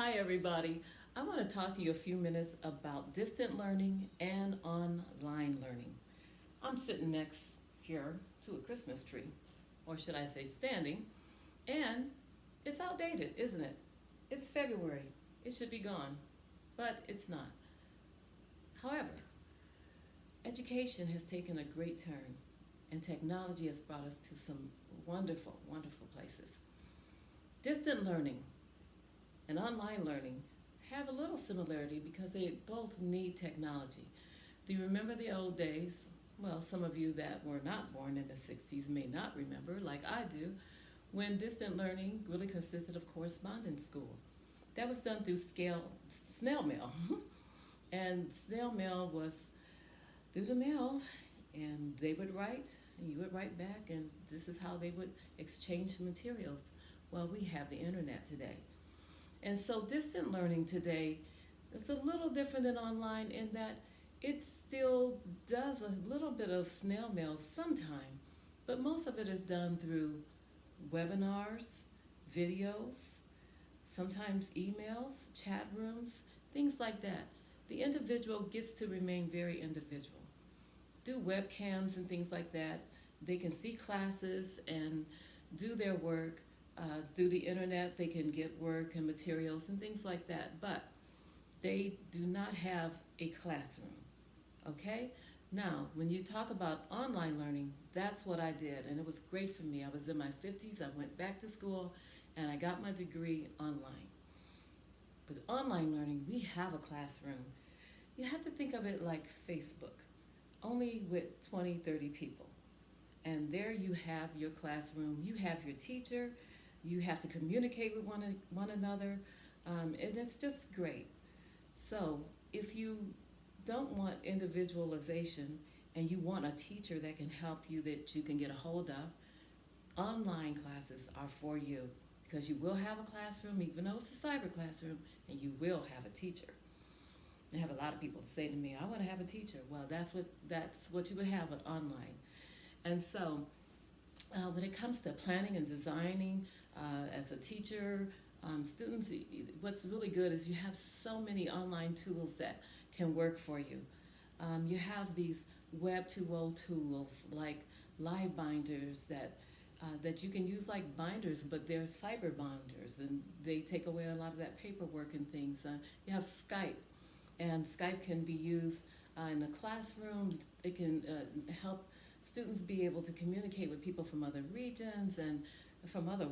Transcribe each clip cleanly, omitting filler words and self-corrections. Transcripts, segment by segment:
Hi, everybody. I want to talk to you a few minutes about distant learning and online learning. I'm sitting next here to a Christmas tree, or should I say standing, and it's outdated, isn't it? It's February. It should be gone, but it's not. However, education has taken a great turn, and technology has brought us to some wonderful, wonderful places. Distant learning and online learning have a little similarity because they both need technology. Do you remember the old days? Well, some of you that were not born in the 60s may not remember, like I do, when distant learning really consisted of correspondence school. That was done through snail mail. And snail mail was through the mail, and they would write, and you would write back, and this is how they would exchange materials. Well, we have the internet today. And so distant learning today is a little different than online in that it still does a little bit of snail mail sometime, but most of it is done through webinars, videos, sometimes emails, chat rooms, things like that. The individual gets to remain very individual. Through webcams and things like that, they can see classes and do their work through the internet. They can get work and materials and things like that, but they do not have a classroom. Okay? Now, when you talk about online learning, that's what I did, and it was great for me. I was in my 50s, I went back to school, and I got my degree online. But online learning, we have a classroom. You have to think of it like Facebook, only with 20, 30 people. And there you have your classroom, you have your teacher, you have to communicate with one another, and it's just great. So if you don't want individualization and you want a teacher that can help you, that you can get a hold of, online classes are for you because you will have a classroom, even though it's a cyber classroom, and you will have a teacher. I have a lot of people say to me, "I want to have a teacher." Well, that's what you would have with online. And so, when it comes to planning and designing, as a teacher, students, what's really good is you have so many online tools that can work for you. You have these Web 2.0 tools like Live Binders that you can use like binders, but they're cyber binders, and they take away a lot of that paperwork and things. You have Skype, and Skype can be used in the classroom. It can help students be able to communicate with people from other regions and from other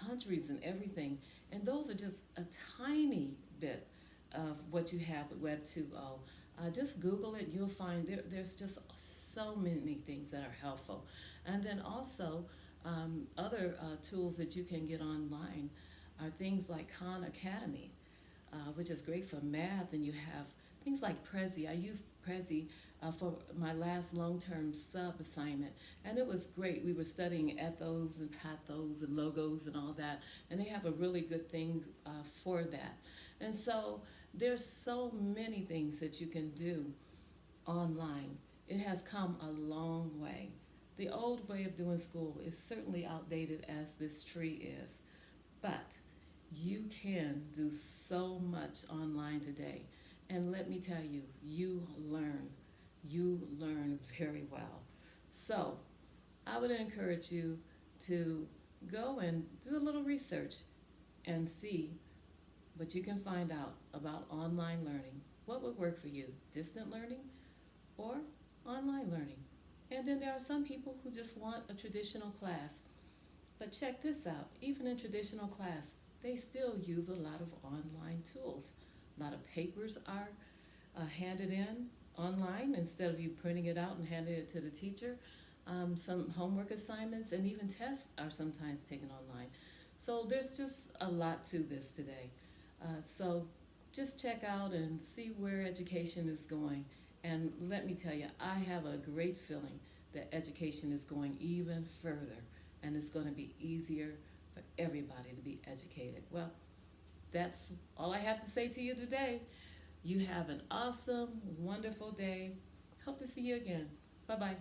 countries and everything. And those are just a tiny bit of what you have with Web 2.0. Just Google it, you'll find there's just so many things that are helpful. And then also, other tools that you can get online are things like Khan Academy, which is great for math, and you have things like Prezi. I used Prezi for my last long-term sub assignment, and it was great. We were studying ethos and pathos and logos and all that, and they have a really good thing for that. And so there's so many things that you can do online. It has come a long way. The old way of doing school is certainly outdated as this tree is, but you can do so much online today. And let me tell you, you learn very well. So I would encourage you to go and do a little research and see what you can find out about online learning. What would work for you, distant learning or online learning? And then there are some people who just want a traditional class. But check this out, even in traditional class, they still use a lot of online tools. A lot of papers are handed in online instead of you printing it out and handing it to the teacher. Some homework assignments and even tests are sometimes taken online. So there's just a lot to this today. So just check out and see where education is going. And let me tell you, I have a great feeling that education is going even further, and it's going to be easier for everybody to be educated. Well, that's all I have to say to you today. You have an awesome, wonderful day. Hope to see you again. Bye bye.